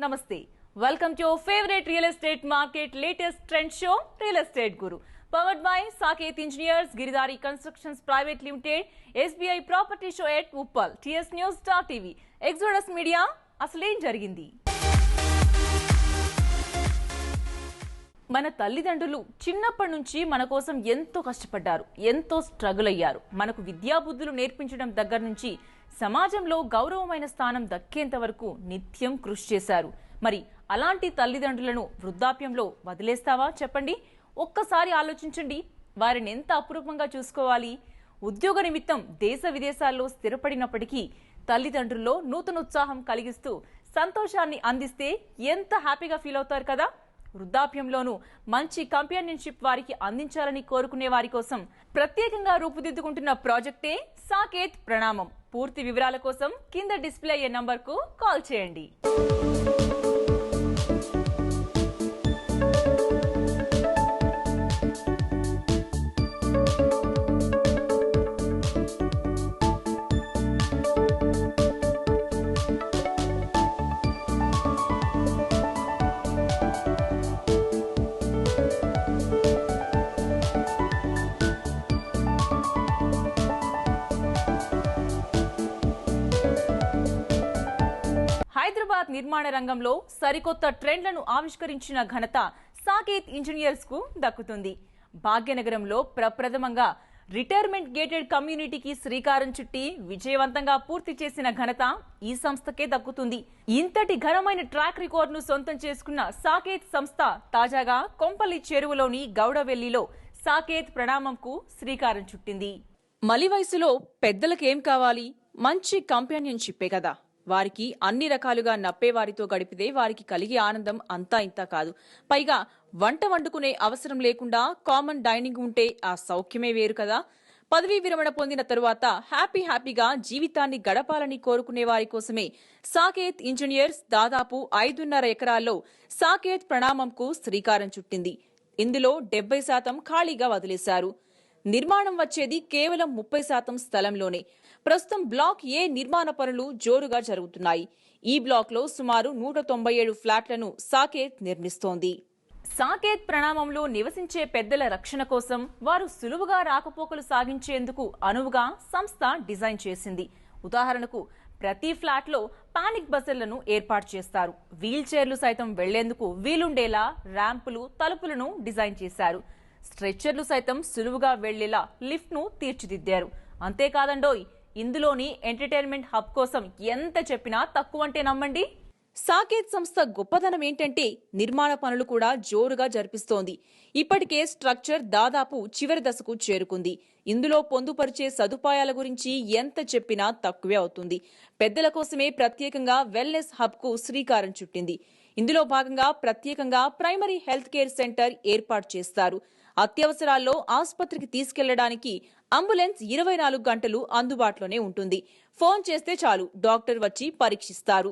Namaste. Welcome to your favorite real estate market latest trend show, Real Estate Guru. Powered by Saket Engineers, Giridhari Constructions Private Limited, SBI Property Show at Uppal, TS News.tv, Exodus Media, అసలేం జరిగింది? మన తల్లిదండ్రులు చిన్నప్పటి నుంచి మన కోసం ఎంతో కష్టపడ్డారు, ఎంతో స్ట్రగుల్ అయ్యారు. మనకు విద్యాబుద్ధులు నేర్పించడం దగ్గర నుంచి సమాజంలో గౌరవమైన స్థానం దక్కేంత వరకు నిత్యం కృషి చేశారు. మరి అలాంటి తల్లిదండ్రులను వృద్ధాప్యంలో వదిలేస్తావా చెప్పండి? ఒక్కసారి ఆలోచించండి. వారిని ఎంత అపురూపంగా చూసుకోవాలి. ఉద్యోగ నిమిత్తం దేశ విదేశాల్లో స్థిరపడినప్పటికీ తల్లిదండ్రుల్లో నూతన ఉత్సాహం కలిగిస్తూ సంతోషాన్ని అందిస్తే ఎంత హ్యాపీగా ఫీల్ అవుతారు కదా. వృద్ధాప్యంలోనూ మంచి కంపానియన్షిప్ వారికి అందించాలని కోరుకునే వారి కోసం ప్రత్యేకంగా రూపుదిద్దుకుంటున్న ప్రాజెక్టే సాకేత్ ప్రణామం. పూర్తి వివరాల కోసం కింద డిస్ప్లే అయ్యే నంబర్కు కాల్ చేయండి. హైదరాబాద్ నిర్మాణ రంగంలో సరికొత్త ట్రెండ్లను ఆవిష్కరించిన ఘనత సాకేత్ ఇంజనీర్స్ కు దక్కుతుంది. భాగ్యనగరంలో ప్రప్రథమంగా రిటైర్మెంట్ గేటెడ్ కమ్యూనిటీకి శ్రీకారం చుట్టి విజయవంతంగా పూర్తి చేసిన ఘనత ఈ సంస్థకే దక్కుతుంది. ఇంతటి ఘనమైన ట్రాక్ రికార్డును సొంతం చేసుకున్న సాకేత్ సంస్థ తాజాగా కొంపల్లి చెరువులోని గౌడవెల్లిలో సాకేత్ ప్రణామంకు శ్రీకారం చుట్టింది. మలి వయసులో పెద్దలకేం కావాలి? మంచి కంపానియన్షిప్పే కదా. వారికి అన్ని రకాలుగా నప్పేవారితో గడిపితే వారికి కలిగే ఆనందం అంతా ఇంతా కాదు. పైగా వంట వండుకునే అవసరం లేకుండా కామన్ డైనింగ్ ఉంటే ఆ సౌఖ్యమే వేరు కదా. పదవీ విరమణ పొందిన తరువాత హ్యాపీగా జీవితాన్ని గడపాలని కోరుకునే వారి కోసమే సాకేత్ ఇంజనీర్స్ దాదాపు 5.5 ఎకరాల్లో సాకేత్ ప్రణామంకు శ్రీకారం చుట్టింది. ఇందులో 70% ఖాళీగా వదిలేశారు. నిర్మాణం వచ్చేది కేవలం 30% స్థలంలోనే. ప్రస్తుతం బ్లాక్ ఏ నిర్మాణ పనులు జోరుగా జరుగుతున్నాయి. ఈ బ్లాక్ లో సుమారు 197 ఫ్లాట్లను సాకేత్ నిర్మిస్తోంది. సాకేత్ ప్రణామంలో నివసించే పెద్దల రక్షణ కోసం వారు సులువుగా రాకపోకలు సాగించేందుకు అనువుగా సంస్థ డిజైన్ చేసింది. ఉదాహరణకు ప్రతి ఫ్లాట్ లో పానిక్ బజర్లను ఏర్పాటు చేస్తారు. వీల్ చైర్లు సైతం వెళ్లేందుకు వీలుండేలా ర్యాంపులు, తలుపులను డిజైన్ చేశారు. స్ట్రెచ్చర్లు సైతం సులువుగా వెళ్లేలా లిఫ్ట్ ను తీర్చిదిద్దారు. అంతేకాదండోయ్, ఇందులోని ఎంటర్టైన్మెంట్ హబ్ కోసం ఎంత చెప్పినా తక్కువంటే నమ్మండి. సాకేత్ సంస్థ గొప్పదనం ఏంటంటే నిర్మాణ పనులు కూడా జోరుగా జరిపిస్తోంది. ఇప్పటికే స్ట్రక్చర్ దాదాపు చివరి దశకు చేరుకుంది. ఇందులో పొందుపరిచే సదుపాయాల గురించి ఎంత చెప్పినా తక్కువే అవుతుంది. పెద్దల కోసమే ప్రత్యేకంగా వెల్నెస్ హబ్ కు శ్రీకారం చుట్టింది. ఇందులో భాగంగా ప్రత్యేకంగా ప్రైమరీ హెల్త్ కేర్ సెంటర్ ఏర్పాటు చేస్తారు. అత్యవసరాల్లో ఆసుపత్రికి తీసుకెళ్లడానికి అంబులెన్స్ 24 గంటలు అందుబాటులోనే ఉంటుంది. ఫోన్ చేస్తే చాలు, డాక్టర్ వచ్చి పరీక్షిస్తారు.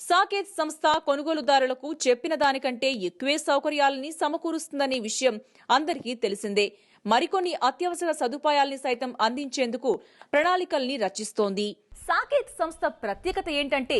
సాకేత్ సంస్థ కొనుగోలుదారులకు చెప్పిన దానికంటే ఎక్కువే సౌకర్యాలని సమకూరుస్తుందనే విషయం అందరికీ తెలిసిందే. మరికొన్ని అత్యవసర సదుపాయాల్ని సైతం అందించేందుకు ప్రణాళికల్ని రచిస్తోంది. సాకేత్ సంస్థ ప్రత్యేకత ఏంటంటే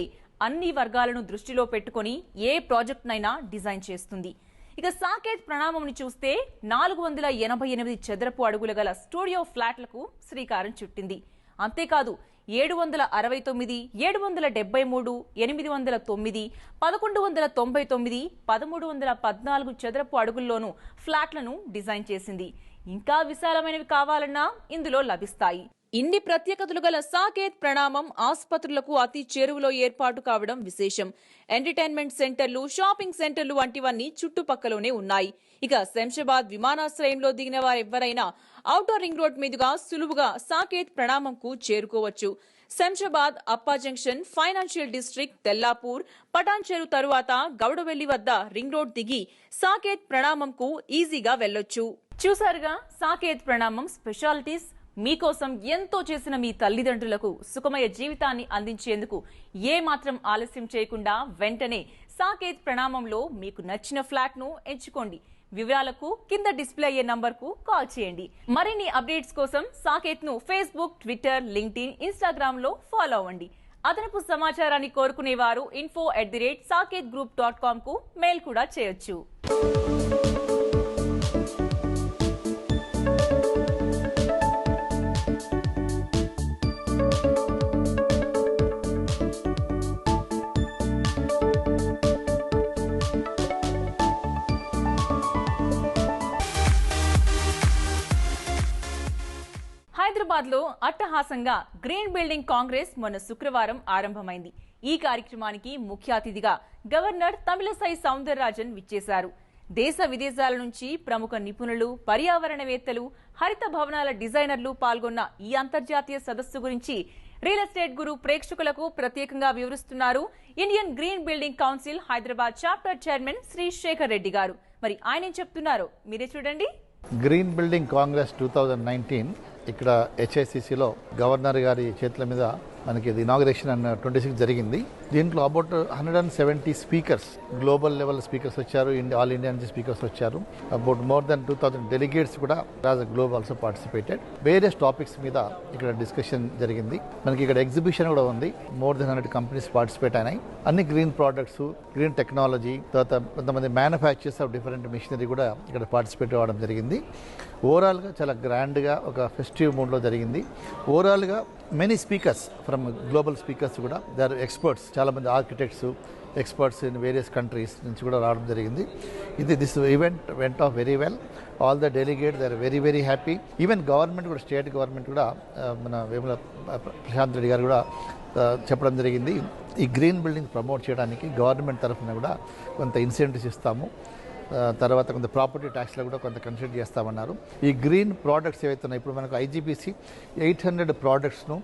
అన్ని వర్గాలను దృష్టిలో పెట్టుకుని ఏ ప్రాజెక్టునైనా డిజైన్ చేస్తుంది. ఇక సాకేత్ ప్రణామంని చూస్తే 488 చదరపు అడుగుల గల స్టూడియో ఫ్లాట్లకు శ్రీకారం చుట్టింది. అంతేకాదు 769, 773, 809, 1199, 1314 చదరపు అడుగుల్లోనూ ఫ్లాట్లను డిజైన్ చేసింది. ఇంకా విశాలమైనవి కావాలన్నా ఇందులో లభిస్తాయి. ఇన్ని ప్రత్యేకతలు గల సాకేత్ ప్రణామం ఆసుపత్రులకు అతి చేరువలో ఏర్పాటు కావడం విశేషం. ఎంటర్టైన్మెంట్ సెంటర్లు, షాపింగ్ సెంటర్లు వంటివన్నీ చుట్టుపక్కలోనే ఉన్నాయి. ఇక శంషాబాద్ విమానాశ్రయంలో దిగిన వారెవ్వరైనా ఔటర్ రింగ్ రోడ్ మీదుగా సులువుగా సాకేత్ ప్రణామంకు చేరుకోవచ్చు. Shamshabad, Appa junction, financial district, Tellapur, Patancheru తరువాత గౌడవెల్లి వద్ద రింగ్ రోడ్ దిగి సాకేత్ ప్రణామంకు ఈజీగా వెళ్లొచ్చు. చూసారుగా సాకేత్ ప్రణామం స్పెషాలిటీస్. మీకోసం ఎంతో చేసిన మీ తల్లిదండ్రులకు సుఖమయ జీవితాన్ని అందించేందుకు ఏ మాత్రం ఆలస్యం చేయకుండా వెంటనే సాకేత్ ప్రణామంలో మీకు నచ్చిన ఫ్లాట్ ను ఎంచుకోండి. వివరాలకు కింద డిస్ప్లే అయ్యే నంబర్కు కాల్ చేయండి. మరిన్ని అప్డేట్స్ కోసం సాకేత్ ను ఫేస్బుక్, ట్విట్టర్, లింక్డ్ఇన్, ఇన్స్టాగ్రామ్ లో ఫాలో అవ్వండి. అదనపు సమాచారాన్ని కోరుకునేవారు info@saketgroup.com కు మెయిల్ కూడా చేయొచ్చు. హైదరాబాద్ లో అట్టహాసంగా గ్రీన్ బిల్డింగ్ కాంగ్రెస్ మొన్న శుక్రవారం ఆరంభమైంది. ఈ కార్యక్రమానికి ముఖ్య అతిథిగా గవర్నర్ తమిళసై సౌందరరాజన్ విచ్చేశారు. దేశ విదేశాల నుంచి ప్రముఖ నిపుణులు, పర్యావరణవేత్తలు, హరిత భవనాల డిజైనర్లు పాల్గొన్న ఈ అంతర్జాతీయ సదస్సు గురించి రియల్ ఎస్టేట్ గురు ప్రేక్షకులకు ప్రత్యేకంగా వివరిస్తున్నారు Indian green building council Hyderabad chapter chairman Shri Shekhar Reddy గారు. మరి ఆయన ఏం చెప్తున్నారో మీరే చూడండి. గ్రీన్ బిల్డింగ్ కాంగ్రెస్ 2019 ఇక్కడ హెచ్ఐసిసిలో గవర్నర్ గారి చేతుల మీద మనకి ఇది ఇనాగరేషన్ 26 జరిగింది. దీంట్లో about 170 speakers, global level speakers వచ్చారు, ఆల్ ఇండియా నుంచి స్పీకర్స్ వచ్చారు. అబౌట్ మోర్ దెన్ 2000 డెలిగేట్స్ కూడా as a global also participated. Various topics మీద ఇక్కడ డిస్కషన్ జరిగింది. మనకి ఇక్కడ ఎగ్జిబిషన్ కూడా ఉంది. మోర్ దెన్ 100 కంపెనీస్ పార్టిసిపేట్ అయినాయి. అన్ని గ్రీన్ ప్రోడక్ట్స్, గ్రీన్ టెక్నాలజీ, తర్వాత కొంతమంది మ్యానుఫ్యాక్చర్స్ ఆఫ్ డిఫరెంట్ మిషనరీ కూడా ఇక్కడ పార్టిసిపేట్ అవ్వడం జరిగింది. ఓవరాల్గా చాలా గ్రాండ్గా ఒక ఫెస్టివ్ మూడ్లో జరిగింది. ఓవరాల్గా many speakers from global speakers కూడా దే ఆర్ ఎక్స్పర్ట్స్, చాలామంది architects, experts in various countries నుంచి కూడా రావడం జరిగింది. This event went off very well. All the delegates they are very very happy. Even government కూడా, స్టేట్ గవర్నమెంట్ కూడా, మన వేముల ప్రశాంత్ రెడ్డి గారు కూడా చెప్పడం జరిగింది. ఈ గ్రీన్ బిల్డింగ్ ప్రమోట్ చేయడానికి గవర్నమెంట్ తరఫున కూడా కొంత ఇన్సెంటివ్స్ ఇస్తాము, తర్వాత కొంత ప్రాపర్టీ ట్యాక్స్లో కూడా కొంత కన్సిడర్ చేస్తామన్నారు. ఈ గ్రీన్ ప్రోడక్ట్స్ ఏవైతే ఉన్నాయో, ఇప్పుడు మనకు ఐజీపీసీ 800 ప్రోడక్ట్స్ను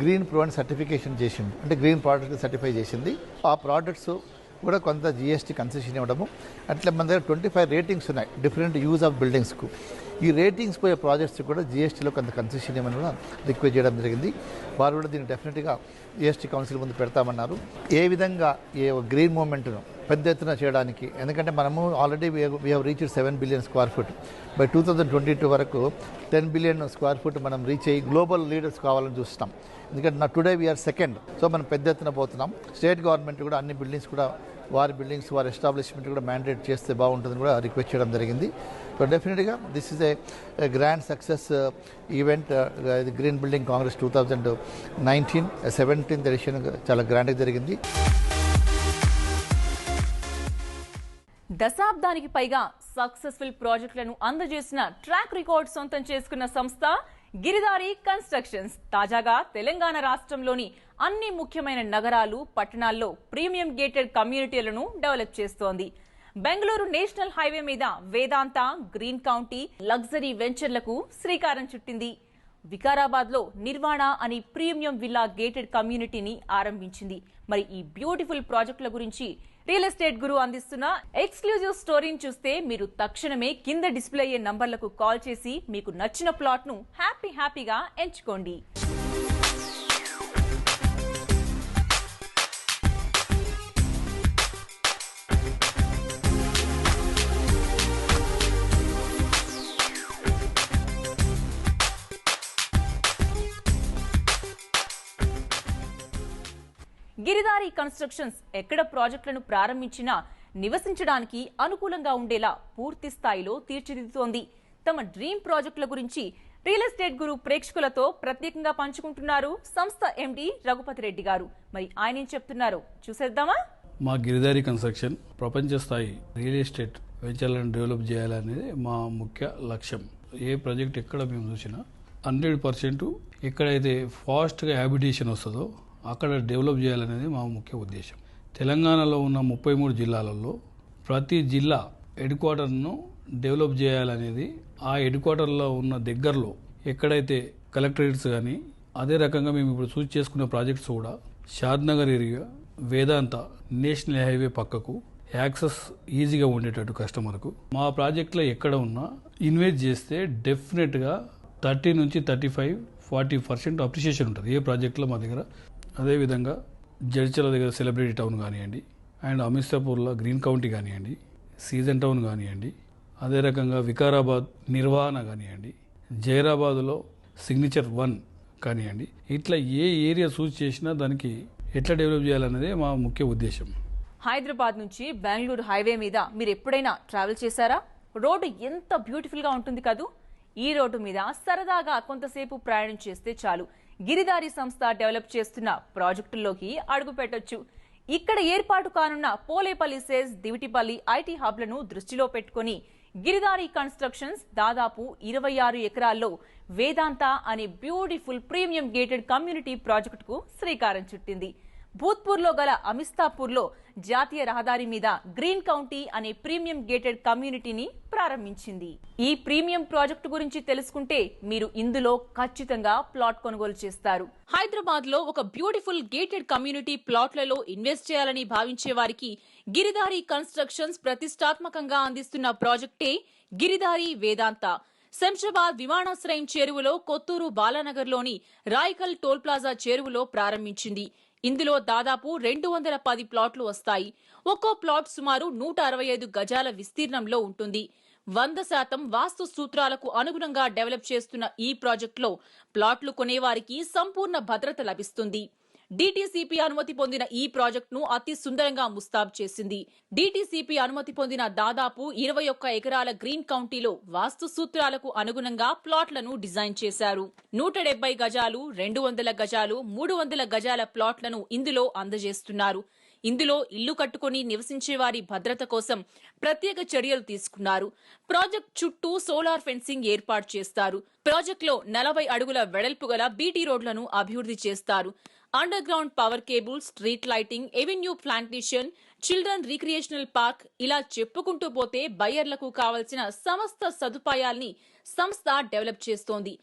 గ్రీన్ ప్రొవెంట్ సర్టిఫికేషన్ చేసింది, అంటే గ్రీన్ ప్రోడక్ట్ సర్టిఫై చేసింది. ఆ ప్రోడక్ట్స్ కూడా కొంత జిఎస్టీ కన్సెషన్ ఇవ్వడము, అట్లా మన దగ్గర 25 రేటింగ్స్ ఉన్నాయి డిఫరెంట్ యూజ్ ఆఫ్ బిల్డింగ్స్కు. ఈ రేటింగ్స్ పోయే ప్రాజెక్ట్స్ కూడా జిఎస్టీలో కొంత కన్సెషన్ ఇవ్వమని కూడా రిక్వెస్ట్ చేయడం జరిగింది. వారు కూడా దీన్ని డెఫినెట్గా జిఎస్టీ కౌన్సిల్ ముందు పెడతామన్నారు. ఏ విధంగా ఏ గ్రీన్ మూవ్మెంట్ను పెద్ద ఎత్తున చేయడానికి, ఎందుకంటే మనము already we have reached 7 billion square feet. By 2022 వరకు 10 బిలియన్ స్క్వేర్ ఫీట్ మనం రీచ్ అయ్యి గ్లోబల్ లీడర్స్ కావాలని చూస్తాం. ఎందుకంటే టుడే వీఆర్ సెకండ్. సో మనం పెద్ద ఎత్తున పోతున్నాం. స్టేట్ గవర్నమెంట్ కూడా అన్ని బిల్డింగ్స్ కూడా వారి బిల్డింగ్స్, వారి ఎస్టాబ్లిష్మెంట్ కూడా మ్యాండేట్ చేస్తే బాగుంటుందని కూడా రిక్వెస్ట్ చేయడం జరిగింది. సో డెఫినెట్గా this is a grand success event. Green building congress 2019 17th edition చాలా గ్రాండ్గా జరిగింది. దశాబ్దానికి పైగా సక్సెస్ఫుల్ ప్రాజెక్టులను అందజేసిన ట్రాక్ రికార్డ్ సొంతం చేసుకున్న సంస్థ గిరిదారి కన్స్ట్రక్షన్స్ తాజాగా తెలంగాణ రాష్ట్రంలోని అన్ని ముఖ్యమైన నగరాలు, పట్టణాల్లో ప్రీమియం గేటెడ్ కమ్యూనిటీలను డెవలప్ చేస్తోంది. బెంగళూరు నేషనల్ హైవే మీద వేదాంత గ్రీన్ కౌంటీ లగ్జరీ వెంచర్లకు శ్రీకారం చుట్టింది. వికారాబాద్ లో నిర్వాణ అని ప్రీమియం విల్లా గేటెడ్ కమ్యూనిటీని ఆరంభించింది. మరి ఈ బ్యూటిఫుల్ ప్రాజెక్టుల గురించి రియల్ ఎస్టేట్ గురు అందిస్తున్న ఎక్స్క్లూజివ్ స్టోరీని చూస్తే మీరు తక్షణమే కింద డిస్ప్లే అయ్యే నంబర్లకు కాల్ చేసి మీకు నచ్చిన ప్లాట్ ను హ్యాపీగా ఎంచుకోండి. గిరిదారి కన్స్ట్రక్షన్స్ ఎక్కడ ప్రాజెక్టులను ప్రారంభించినా నివసించడానికి అనుకూలంగా ఉండేలా పూర్తి స్థాయిలో తీర్చిదిద్దుతోంది. తమ డ్రీమ్ ప్రాజెక్టుల గురించి రియల్ ఎస్టేట్ గురు ప్రేక్షకులతో ప్రత్యేకంగా పంచుకుంటున్నారు సంస్థ ఎండి రఘుపతి రెడ్డి గారు. మరి ఆయన ఏం చెప్తున్నారో చూసేద్దామా. మా గిరిదారి కన్స్ట్రక్షన్ ప్రపంచ స్థాయి రియల్ ఎస్టేట్ వెంచర్లను డెవలప్ చేయాలనేది మా ముఖ్య లక్ష్యం. ఏ ప్రాజెక్ట్ ఎక్కడ మేము చూసినా 100% ఎక్కడైతే ఫాస్ట్గా హ్యాబిటేషన్ వస్తుందో అక్కడ డెవలప్ చేయాలనేది మా ముఖ్య ఉద్దేశం. తెలంగాణలో ఉన్న 33 జిల్లాలలో ప్రతి జిల్లా హెడ్ క్వార్టర్ను డెవలప్ చేయాలనేది, ఆ హెడ్ క్వార్టర్లో ఉన్న దగ్గరలో ఎక్కడైతే కలెక్టరేట్స్ కానీ, అదే రకంగా మేము ఇప్పుడు చూస్ చేసుకున్న ప్రాజెక్ట్స్ కూడా షాద్నగర్ ఏరియా, వేదాంత నేషనల్ హైవే పక్కకు యాక్సెస్ ఈజీగా ఉండేటట్టు కస్టమర్కు. మా ప్రాజెక్ట్లో ఎక్కడ ఉన్నా ఇన్వెస్ట్ చేస్తే డెఫినెట్గా 30 నుంచి 35-40% అప్రిషియేషన్ ఉంటుంది ఏ ప్రాజెక్ట్లో మా దగ్గర. అదేవిధంగా జడ్చల దగ్గర సెలబ్రిటీ టౌన్ కానివ్వండి, అండ్ అమిర్సాపూర్లో గ్రీన్ కౌంటీ కానివ్వండి, సీజన్ టౌన్ కానివ్వండి, అదే రకంగా వికారాబాద్ నిర్వహణ కానివ్వండి, జైరాబాద్లో సిగ్నేచర్ 1 కానివ్వండి, ఇట్లా ఏ ఏరియా చూస్ చేసినా దానికి ఎట్లా డెవలప్ చేయాలనేదే మా ముఖ్య ఉద్దేశం. హైదరాబాద్ నుంచి బెంగళూరు హైవే మీద మీరు ఎప్పుడైనా ట్రావెల్ చేశారా? రోడ్డు ఎంత బ్యూటిఫుల్గా ఉంటుంది కదూ. ఈ రోడ్డు మీద సరదాగా కొంతసేపు ప్రయాణం చేస్తే చాలు గిరిదారి సంస్థ డెవలప్ చేస్తున్న ప్రాజెక్టుల్లోకి అడుగు పెట్టొచ్చు. ఇక్కడ ఏర్పాటు కానున్న పోలేపల్లి సెజ్, దివిటిపల్లి ఐటీ హబ్లను దృష్టిలో పెట్టుకుని గిరిదారి కన్స్ట్రక్షన్స్ దాదాపు 26 ఎకరాల్లో వేదాంత అనే బ్యూటిఫుల్ ప్రీమియం గేటెడ్ కమ్యూనిటీ ప్రాజెక్టుకు శ్రీకారం చుట్టింది. భూత్పూర్లో గల అమిస్తాపూర్లో జాతీయ రహదారి మీద గ్రీన్ కౌంటీ అనే ప్రీమియం గేటెడ్ కమ్యూనిటీని ప్రారంభించింది. ఈ ప్రీమియం ప్రాజెక్టు గురించి తెలుసుకుంటే మీరు ఇందులో ఖచ్చితంగా ప్లాట్ కొనుగోలు చేస్తారు. హైదరాబాద్ లో ఒక బ్యూటిఫుల్ గేటెడ్ కమ్యూనిటీ ప్లాట్లలో ఇన్వెస్ట్ చేయాలని భావించే వారికి గిరిదారి కన్స్ట్రక్షన్స్ ప్రతిష్టాత్మకంగా అందిస్తున్న ప్రాజెక్టే గిరిదారి వేదాంత. శంషాబాద్ విమానాశ్రయం చేరువలో కొత్తూరు బాలానగర్లోని రాయకల్ టోల్ ప్లాజా చేరువలో ప్రారంభించింది. ఇందులో దాదాపు 210 ప్లాట్లు వస్తాయి. ఒక్కో ప్లాట్ సుమారు 165 గజాల విస్తీర్ణంలో ఉంటుంది. 100% వాస్తు సూత్రాలకు అనుగుణంగా డెవలప్ చేస్తున్న ఈ ప్రాజెక్టులో ప్లాట్లు కొనేవారికి సంపూర్ణ భద్రత లభిస్తుంది. డీటీసీపీ అనుమతి పొందిన ఈ ప్రాజెక్టును అతి సుందరంగా ముస్తాబు చేసింది. డీటీసీపీ అనుమతి పొందిన దాదాపు 21 ఎకరాల గ్రీన్ కౌంటీలో వాస్తు సూత్రాలకు అనుగుణంగా ప్లాట్లను డిజైన్ చేశారు. 170 గజాలు, 200 గజాలు, 300 గజాల ప్లాట్లను ఇందులో అందజేస్తున్నారు. ఇందులో ఇల్లు కట్టుకుని నివసించే వారి భద్రత కోసం ప్రత్యేక చర్యలు తీసుకున్నారు. ప్రాజెక్ట్ చుట్టూ సోలార్ ఫెన్సింగ్ ఏర్పాటు చేస్తారు. ప్రాజెక్టులో 40 అడుగుల వెడల్పు గల బీటీ రోడ్లను అభివృద్ధి చేస్తారు. Under ground power cable, street lighting, avenue plantation, children recreational park ఇలా చెప్పుకుంటూ పోతే బయ్యర్లకు కావలసిన సమస్త సదుపాయాల్ని సంస్థ డెవలప్ చేస్తోంది.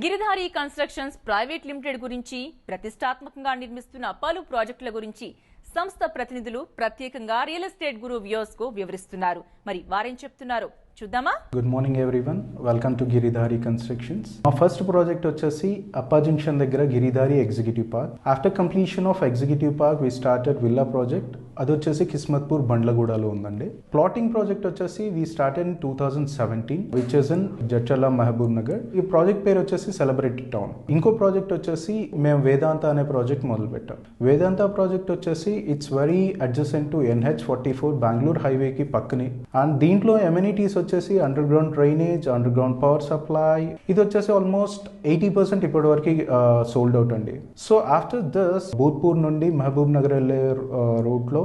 గిరిధారి కన్స్ట్రక్షన్స్ ప్రైవేట్ లిమిటెడ్ గురించి, ప్రతిష్టాత్మకంగా నిర్మిస్తున్న పలు ప్రాజెక్టుల గురించి సంస్థ ప్రతినిధులు ప్రత్యేకంగా రియల్ ఎస్టేట్ గురు వ్యూవర్స్ కు వివరిస్తున్నారు. మరి వారేం చెప్తున్నారు చూద్దామా? Good morning everyone, welcome to Giridhari constructions. మా ఫస్ట్ ప్రాజెక్ట్ వచ్చేసి అప్పా జంక్షన్ దగ్గర Giridhari executive park. After completion of executive park we started villa project. అది వచ్చేసి కిస్మత్పూర్ బండ్లగూడలో ఉందండి. ప్లాటింగ్ ప్రాజెక్ట్ వచ్చేసి we started in 2017 which is in Jadcherla Mahabubnagar. ఈ ప్రాజెక్ట్ పేరు వచ్చేసి సెలబ్రిటీ టౌన్. ఇంకో ప్రాజెక్ట్ వచ్చేసి మేము వేదాంత అనే ప్రాజెక్ట్ మొదలు పెట్టాం. వేదాంత ప్రాజెక్ట్ వచ్చేసి it's very adjacent to NH44 Bengaluru హైవేకి పక్కనే. అండ్ దీంట్లో ఎమ్యూనిటీస్ వచ్చేసి underground drainage, underground power supply. ఇది వచ్చేసి ఆల్మోస్ట్ 80% ఇప్పటి వరకు సోల్డ్ అవుట్ అండి. సో ఆఫ్టర్ దిస్ భూత్పూర్ నుండి మహబూబ్ నగర్ వెళ్ళే రోడ్ లో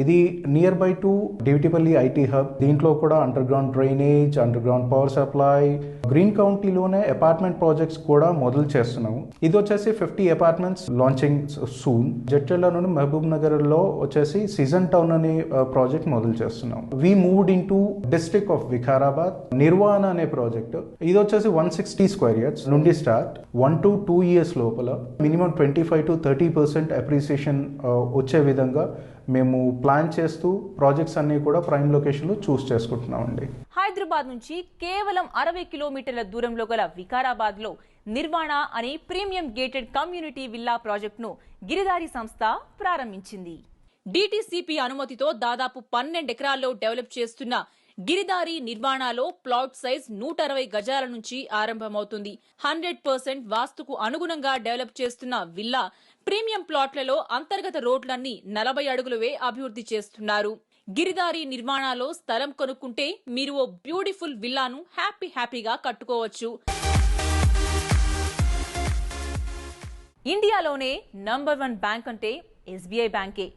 ఇది nearby to Divitipalli IT hub. దీంట్లో కూడా underground drainage, underground power supply, green కౌంటీలోనే అపార్ట్మెంట్ ప్రాజెక్ట్స్ కూడా మొదలు చేస్తున్నాము. ఇది వచ్చేసి 50 అపార్ట్మెంట్స్ లాంచింగ్ సూన్. జడ్చర్ల నుండి మహబూబ్ నగర్ లో వచ్చేసి సీజన్ టౌన్ అనే ప్రాజెక్ట్ మొదలు చేస్తున్నాం. We moved into district of Vikarabad. Nirvana అనే ప్రాజెక్ట్, ఇది వచ్చేసి 160 స్క్వేర్ యార్డ్స్ నుండి స్టార్ట్. 1 to 2 years లోపల మినిమం 25 to 30% అప్రిసియేషన్ వచ్చే విధంగా మేము ప్లాన్ చేస్తూ ప్రాజెక్ట్స్ అన్ని కూడా ప్రైమ్ లొకేషన్ లో చూస్ చేసుకుంటున్నామండి. హైదరాబాద్ నుంచి కేవలం 60 కిలోమీటర్ల దూరంలో గల వికారాబాద్ లో నిర్వాణ అనే ప్రీమియం గేటెడ్ కమ్యూనిటీ విల్లా ప్రాజెక్టును గిరిధారి సంస్థ ప్రారంభించింది. డీటీసీపీ అనుమతితో దాదాపు 12 ఎకరాల్లో డెవలప్ చేస్తున్న గిరిదారి నిర్వాణలో ప్లాట్ సైజ్ 160 గజాల నుంచి ఆరంభమవుతుంది. 100% వాస్తుకు అనుగుణంగా డెవలప్ చేస్తున్న విల్లా ప్రీమియం ప్లాట్లలో అంతర్గత రోడ్లన్నీ 40 అడుగులవే అభివృద్ధి చేస్తున్నారు. గిరిదారి నిర్మాణాలో స్థలం కొనుక్కుంటే మీరు ఓ బ్యూటిఫుల్ విల్లాను హ్యాపీగా కట్టుకోవచ్చు. ఇండియాలోనే నంబర్ 1 బ్యాంక్ అంటే SBI బ్యాంకే.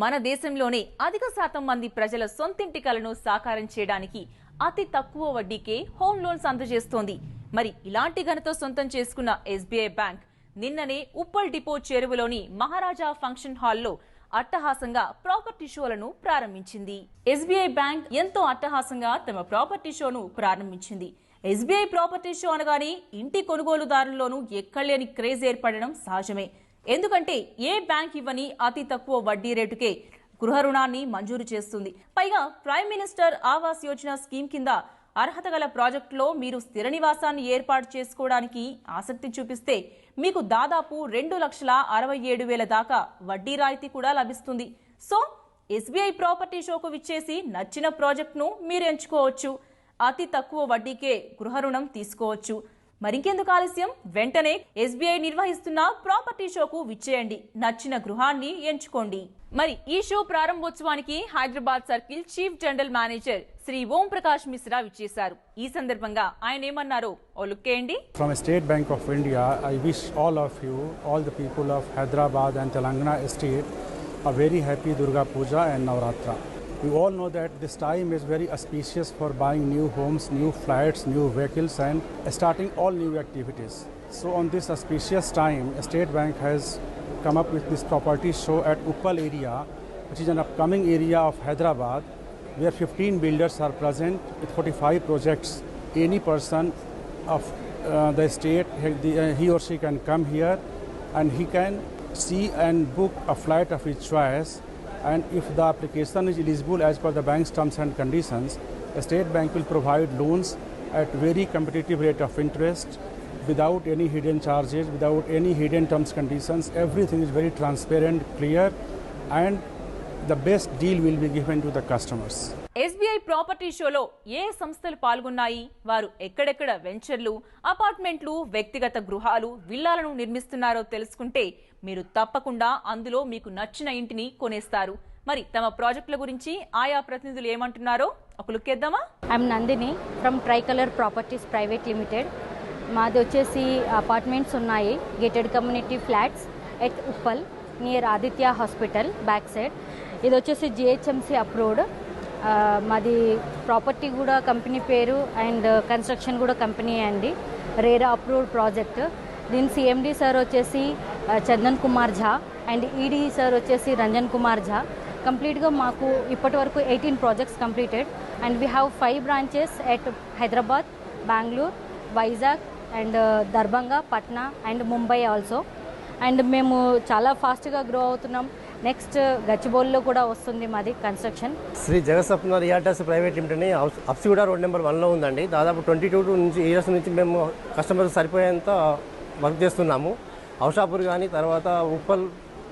మన దేశంలోనే అధిక శాతం మంది ప్రజల సొంతింటి కలను సాకారం చేయడానికి అతి తక్కువ వడ్డీకే హోమ్ లోన్స్ అందజేస్తోంది. మరి ఇలాంటి ఘనత సొంతం చేసుకున్న SBI బ్యాంక్ నిన్ననే ఉప్పల్ డిపో చెరువులోని మహారాజా ఫంక్షన్ హాల్లో అట్టహాసంగా ప్రాపర్టీ షోలను ప్రారంభించింది. SBI బ్యాంక్ ఎంతో అట్టహాసంగా తమ ప్రాపర్టీ షోను ప్రారంభించింది. SBI ప్రాపర్టీ షో అనగానే ఇంటి కొనుగోలుదారుల్లోనూ ఎక్కడలేని క్రేజ్ ఏర్పడడం సహజమే. ఎందుకంటే ఏ బ్యాంక్ ఇవ్వని అతి తక్కువ వడ్డీ రేటుకే గృహ రుణాన్ని మంజూరు చేస్తుంది. పైగా prime minister Awas Yojana scheme కింద అర్హత గల ప్రాజెక్టులో మీరు స్థిర నివాసాన్ని ఏర్పాటు చేసుకోవడానికి ఆసక్తి చూపిస్తే మీకు దాదాపు 2,67,000 దాకా వడ్డీ రాయితీ కూడా లభిస్తుంది. సో SBI ప్రాపర్టీ షోకు విచ్చేసి నచ్చిన ప్రాజెక్టును మీరు ఎంచుకోవచ్చు. అతి తక్కువ వడ్డీకే గృహ రుణం తీసుకోవచ్చు. మరింకెందుకు ఆలస్యం, వెంటనే SBI నిర్వహిస్తున్న ప్రాపర్టీ షోకు విచ్చేయండి, నచ్చిన గృహాన్ని ఎంచుకోండి. మరి ఈ షో ప్రారంభోత్సవానికి Hyderabad circle chief general manager Shri Om Prakash Mishra విచ్చేశారు. ఈ సందర్భంగా ఆయన ఏమన్నారో ఓ లుక్కేయండి. From State Bank of India, I wish all of you, all the people of Hyderabad and Telangana state, a very happy Durga Puja and Navratra. We all know that this time is very auspicious for buying new homes, new flats, new vehicles and starting all new activities. So on this auspicious time, State Bank has come up with this property show at Uppal area, which is an upcoming area of Hyderabad, where 15 builders are present with 45 projects. Any person of the state, he or she can come here and he can see and book a flat of his choice. And if the application is eligible as per the bank's terms and conditions, the State Bank will provide loans at very competitive rate of interest, without any hidden charges, without any hidden terms conditions. Everything is very transparent, clear, and the best deal will be given to the customers. SBI property షోలో ఏ సంస్థలు పాల్గొన్నాయి, వారు ఎక్కడెక్కడ వెంచర్లు, అపార్ట్మెంట్లు, వ్యక్తిగత గృహాలు, విల్లాలను నిర్మిస్తున్నారో తెలుసుకుంటే మీరు తప్పకుండా అందులో మీకు నచ్చిన ఇంటిని కొనేస్తారు. మరి తమ ప్రాజెక్టుల గురించి ఆయా ప్రతినిధులు ఏమంటున్నారో ఒక లుక్ చేద్దామా. I'm Nandini from tricolour properties private limited. మాది వచ్చేసి అపార్ట్మెంట్స్ ఉన్నాయి, gated community flats at Uppal near Aditya hospital back side. ఇది వచ్చేసి GHMC అప్రూవ్డ్. మాది ప్రాపర్టీ కూడా కంపెనీ పేరు అండ్ కన్స్ట్రక్షన్ కూడా కంపెనీ అండి. RERA approved project. దీని CMD సార్ వచ్చేసి చందన్ కుమార్ ఝా అండ్ ED సార్ వచ్చేసి రంజన్ కుమార్ ఝా. కంప్లీట్గా మాకు ఇప్పటి వరకు 18 projects completed and we have 5 branches at Hyderabad, Bengaluru, Vizag and Darbhanga, Patna and Mumbai also. And మేము చాలా ఫాస్ట్గా గ్రో అవుతున్నాం. నెక్స్ట్ గచ్చిబౌలిలో కూడా వస్తుంది మాది construction. Shri Jagaswapna realtors private limited Apsiguda road number 1లో ఉందండి. దాదాపు 22 నుంచి ఇయర్స్ నుంచి మేము కస్టమర్స్ సరిపోయేంత వర్క్ చేస్తున్నాము. ఔషాపూర్ కానీ తర్వాత ఉప్పల్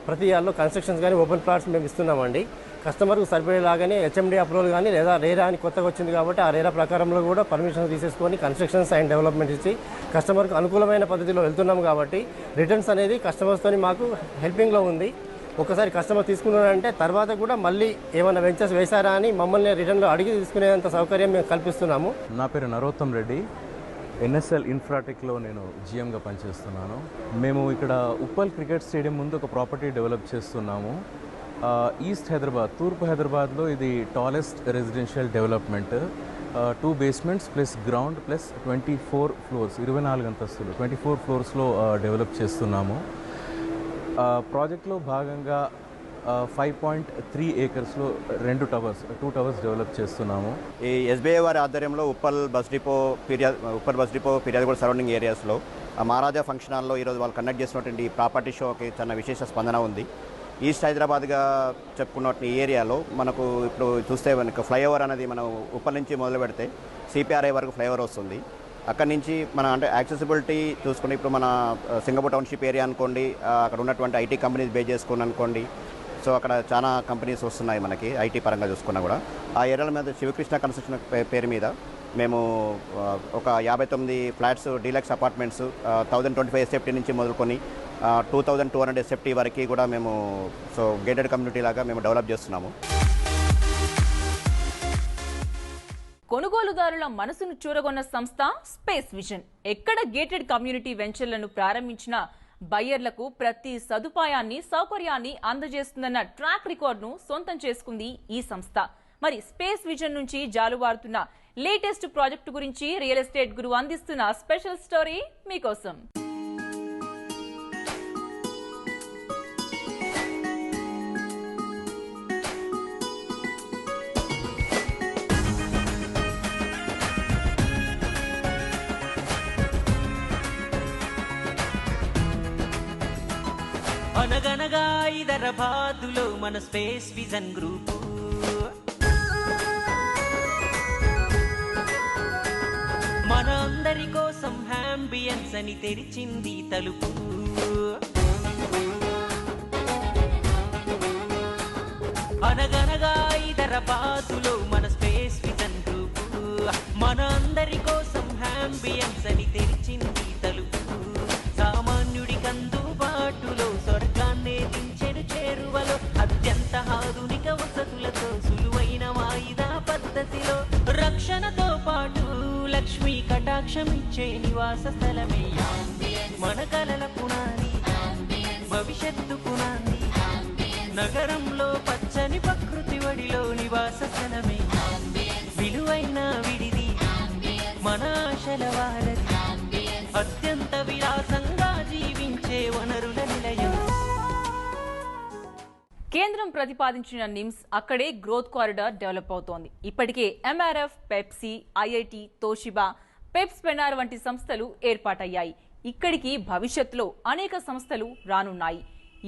ప్రతి ఇయర్లో కన్స్ట్రక్షన్స్ కానీ ఓపెన్ ప్లాట్స్ మేము ఇస్తున్నామండి. కస్టమర్కు సరిపోయేలాగానే HMD అప్రూవల్ కానీ లేదా రేరా అని కొత్తగా వచ్చింది కాబట్టి ఆ రేరా ప్రకారంలో కూడా పర్మిషన్ తీసేసుకొని కన్స్ట్రక్షన్స్ అండ్ డెవలప్మెంట్ ఇచ్చి కస్టమర్కు అనుకూలమైన పద్ధతిలో వెళ్తున్నాం కాబట్టి రిటర్న్స్ అనేది కస్టమర్స్తో మాకు హెల్పింగ్లో ఉంది. ఒకసారి కస్టమర్ తీసుకున్నారంటే తర్వాత కూడా మళ్ళీ ఏమైనా వెంచర్స్ వేశారా అని మమ్మల్ని రిటర్న్లో అడిగి తీసుకునేంత సౌకర్యం మేము కల్పిస్తున్నాము. నా పేరు నరోత్తం రెడ్డి. NSL ఇన్ఫ్రాటెక్లో నేను GMగా పనిచేస్తున్నాను. మేము ఇక్కడ ఉప్పల్ క్రికెట్ స్టేడియం ముందు ఒక ప్రాపర్టీ డెవలప్ చేస్తున్నాము. ఈస్ట్ హైదరాబాద్, తూర్పు హైదరాబాద్లో ఇది tallest residential development. 2 basements plus ground plus 24 floors, 24 అంతస్తులు 24 floors డెవలప్ చేస్తున్నాము. ప్రాజెక్ట్లో భాగంగా 5.3 acresలో 2 towers డెవలప్ చేస్తున్నాము. ఈ SBI వారి ఆధ్వర్యంలో ఉప్పల్ బస్ డిపో ఫిర్యాదుగూడ సరౌండింగ్ ఏరియాస్లో మహారాజా ఫంక్షన్ హాల్లో ఈరోజు వాళ్ళు కండక్ట్ చేసినటువంటి ఈ ప్రాపర్టీ షోకి చాలా విశేష స్పందన ఉంది. ఈస్ట్ హైదరాబాద్గా చెప్పుకున్నటువంటి ఏరియాలో మనకు ఇప్పుడు చూస్తే మనకు ఫ్లైఓవర్ అనేది మనం ఉప్పల్ నుంచి మొదలు పెడితే CPRI వరకు ఫ్లైఓవర్ వస్తుంది. అక్కడి నుంచి మన అంటే యాక్సెసిబిలిటీ చూసుకుంటే ఇప్పుడు మన సింగపూర్ టౌన్షిప్ ఏరియా అనుకోండి, అక్కడ ఉన్నటువంటి IT కంపెనీస్ బేస్ చేసుకుని అనుకోండి. సో అక్కడ చాలా కంపెనీస్ వస్తున్నాయి మనకి IT పరంగా చూసుకున్నా కూడా. ఆ ఏరియాల మీద శివకృష్ణ కన్స్ట్రక్షన్ పేరు మీద మేము ఒక 59 ఫ్లాట్స్ డీలక్స్ అపార్ట్మెంట్స్ 1025 SFT నుంచి మొదలుకొని 2200 SFT వరకు కూడా మేము సో గేటెడ్ కమ్యూనిటీ లాగా మేము డెవలప్ చేస్తున్నాము. కొనుగోలుదారుల మనసును చూరగొన్న సంస్థ స్పేస్ విజన్. ఎక్కడ గేటెడ్ కమ్యూనిటీ వెంచర్లను ప్రారంభించినా బయ్యర్లకు ప్రతి సదుపాయాన్ని, సౌకర్యాన్ని అందజేస్తుందన్న ట్రాక్ రికార్డును సొంతం చేసుకుంది ఈ సంస్థ. మరి స్పేస్ విజన్ నుంచి జాలువారుతున్న లేటెస్ట్ ప్రాజెక్టు గురించి రియల్ ఎస్టేట్ గురు అందిస్తున్న స్పెషల్ స్టోరీ మీకోసం. అనగనగా హైదరాబాదులో మన స్పేస్ విజన్ గ్రూపు మన అందరి కోసం యాంబియన్స్ అని తెరిచింది తలుపు. అనగనగా హైదరాబాదులో మన స్పేస్ విజన్ గ్రూపు మన అందరి కోసం యాంబియన్స్ అని తెరిచింది జీవించే నివాస స్థలమే మన కలల పునాది భవిష్యత్తు పునాది నగరంలో పచ్చని ప్రకృతి వడిలో నివాస స్థలమే విలువైన విడిది మన ఆశల వారధి అత్యంత విలాసంగా జీవించే వనరుల నిలయం. కేంద్రం ప్రతిపాదించిన నిమ్స్ అక్కడే గ్రోత్ కారిడార్ డెవలప్ అవుతోంది. ఇప్పటికే ఎంఆర్ఎఫ్, పెప్సీ, ఐఐటి, తోషిబా, పెప్స్పెనార్ వంటి సంస్థలు ఏర్పాటయ్యాయి. ఇక్కడికి భవిష్యత్తులో అనేక సంస్థలు రానున్నాయి.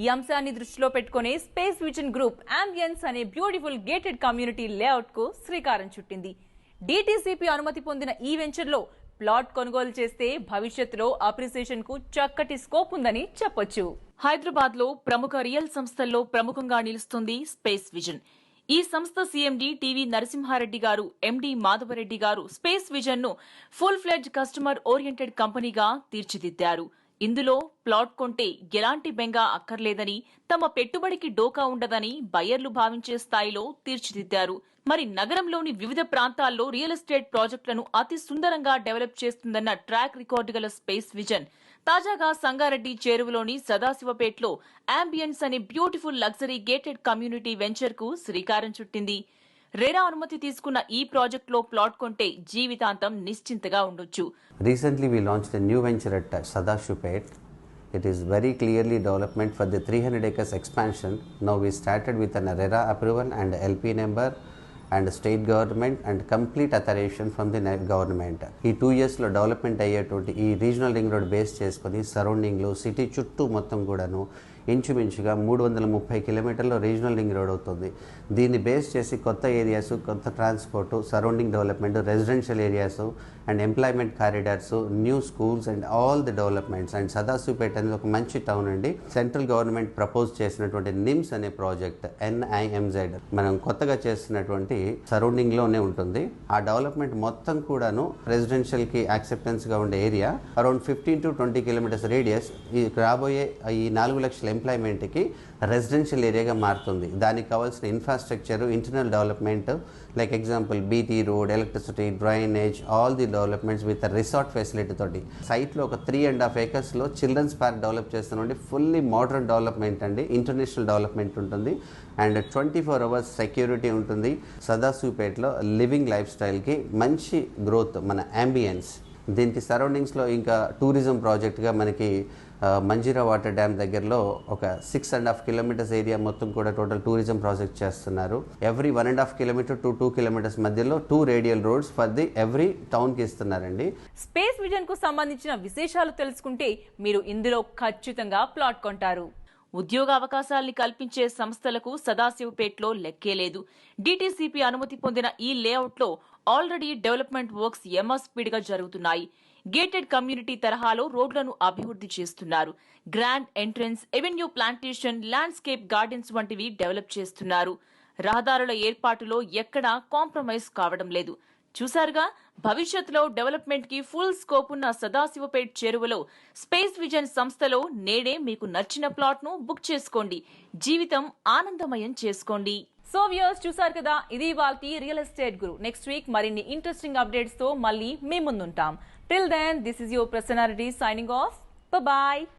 ఈ అంశాన్ని దృష్టిలో పెట్టుకునే స్పేస్ విజన్ గ్రూప్ అంబియన్స్ అనే బ్యూటిఫుల్ గేటెడ్ కమ్యూనిటీ లేఅవుట్ కు శ్రీకారం చుట్టింది. డిటిసిపి అనుమతి పొందిన ఈ వెంచర్లో ప్లాట్ కొనుగోలు చేస్తే భవిష్యత్తులో అప్రిసియేషన్ కు చక్కటి స్కోప్ ఉందని చెప్పొచ్చు. హైదరాబాద్ లో ప్రముఖ రియల్ సంస్థల్లో ప్రముఖంగా నిలుస్తుంది స్పేస్ విజన్. ఈ సంస్థ సీఎండీ టీవీ నరసింహారెడ్డి గారు, ఎండీ మాధవరెడ్డి గారు స్పేస్ విజన్ ను ఫుల్ ఫ్లెడ్జ్ కస్టమర్ ఓరియంటెడ్ కంపెనీగా తీర్చిదిద్దారు. ఇందులో ప్లాట్ కొంటే ఎలాంటి బెంగ అక్కర్లేదని, తమ పెట్టుబడికి డోకా ఉండదని బయ్యర్లు భావించే స్థాయిలో తీర్చిదిద్దారు. మరి నగరంలోని వివిధ ప్రాంతాల్లో రియల్ ఎస్టేట్ ప్రాజెక్టులను అతి సుందరంగా డెవలప్ చేస్తుందన్న ట్రాక్ రికార్డు గల స్పేస్ విజన్ తాజాగా సంగారెడ్డి చేరువలోని సదాశివపేటలో అంబియన్స్ అనే beautiful luxury gated community venture కు శ్రీకారం చుట్టింది. రెరా అనుమతి తీసుకున్న ఈ ప్రాజెక్టులో ప్లాట్ కొంటే జీవితాంతం నిశ్చింతగా ఉండొచ్చు. Recently we launched a new venture at Sadashivpet. It is very clearly development for the 300 acres expansion. Now we started with an RERA approval and LP number and state government and complete authorization from the government. ఈ 2 years లో development అయ్యేటువంటి ఈ regional ring road base చేసుకుని సరౌండింగ్లో city చుట్టూ మొత్తం కూడాను ఇంచుమించుగా 330 కిలోమీటర్ల రీజనల్ రింగ్ రోడ్ అవుతుంది. దీన్ని బేస్ చేసి కొత్త ఏరియాస్, కొత్త transport, surrounding development, residential areas and employment corridors, new schools and all the developments. And Sadasivpet అనేది ఒక మంచి టౌన్ అండి. సెంట్రల్ గవర్నమెంట్ ప్రపోజ్ చేసినటువంటి నిమ్స్ అనే ప్రాజెక్ట్ NIMZ మనం కొత్తగా చేస్తున్నటువంటి సరౌండింగ్లోనే ఉంటుంది. ఆ డెవలప్మెంట్ మొత్తం కూడాను రెసిడెన్షియల్కి యాక్సెప్టెన్స్గా ఉండే area around 15 to 20 kilometres radius. ఈ రాబోయే ఈ 4 లక్షల ఎంప్లాయ్మెంట్కి రెసిడెన్షియల్ ఏరియాగా మారుతుంది. దానికి కావాల్సిన infrastructure, internal development like example BT road, electricity, drainage, all the developments with resort facility తోటి. సైట్లో ఒక 3.5 acresలో చిల్డ్రన్స్ పార్క్ డెవలప్ చేస్తున్నాండి. ఫుల్లీ మోడర్న్ డెవలప్మెంట్ అండి. ఇంటర్నేషనల్ డెవలప్మెంట్ ఉంటుంది అండ్ 24 hours సెక్యూరిటీ ఉంటుంది. సదాశివపేటలో లివింగ్ లైఫ్ స్టైల్కి మంచి గ్రోత్. మన అంబియన్స్ దీనికి సరౌండింగ్స్లో ఇంకా టూరిజం ప్రాజెక్ట్గా మనకి మంజీరా వాటర్ డ్యామ్ దగ్గరలో ఒక 6.5 kilometers ఏరియా మొత్తం కూడా టోటల్ టూరిజం ప్రాజెక్ట్ చేస్తున్నారు. ఎవ్రీ 1.5 kilometer to 2 kilometers మధ్యలో 2 radial roads for the every టౌన్కి ఇస్తున్నారండి. స్పేస్ విజన్ కు సంబంధించిన విశేషాలు తెలుసుకుంటే మీరు ఇందులో ఖచ్చితంగా ప్లాట్ కొంటారు. ఉద్యోగ అవకాశాల్ని కల్పించే సంస్థలకు సదాశివపేటలో లెక్కేలేదు. డిటిసిపి అనుమతి పొందిన ఈ లేఅవుట్లో ఆల్రెడీ డెవలప్మెంట్ వర్క్స్ స్పీడ్గా జరుగుతున్నాయి. గేటెడ్ కమ్యూనిటీ తరహాలో రోడ్లను అభివృద్ధి చేస్తున్నారు. Grand entrance, avenue plantation, landscape gardens వంటివి డెవలప్ చేస్తున్నారు. రహదారుల ఏర్పాటులో ఎక్కడా కాంప్రమైజ్ కావడం లేదు. చూసారుగా, భవిష్యత్తులో డెవలప్మెంట్ కి ఫుల్ స్కోప్ ఉన్న సదాశివపేట్ చెరువులో స్పేస్ విజన్ సంస్థలో నేడే మీకు నచ్చిన ప్లాట్ ను బుక్ చేసుకోండి. జీవితం ఆనందమయం చేసుకోండి. సో వ్యూయర్స్, చూసారు కదా, ఇది ఇవాల్టి real estate guru. Next week మరిన్ని ఇంట్రెస్టింగ్ అప్డేట్స్ తో మళ్ళీ మీ ముందుంటాం. Till then, this is your Prasanna Reddy signing off. Bye bye.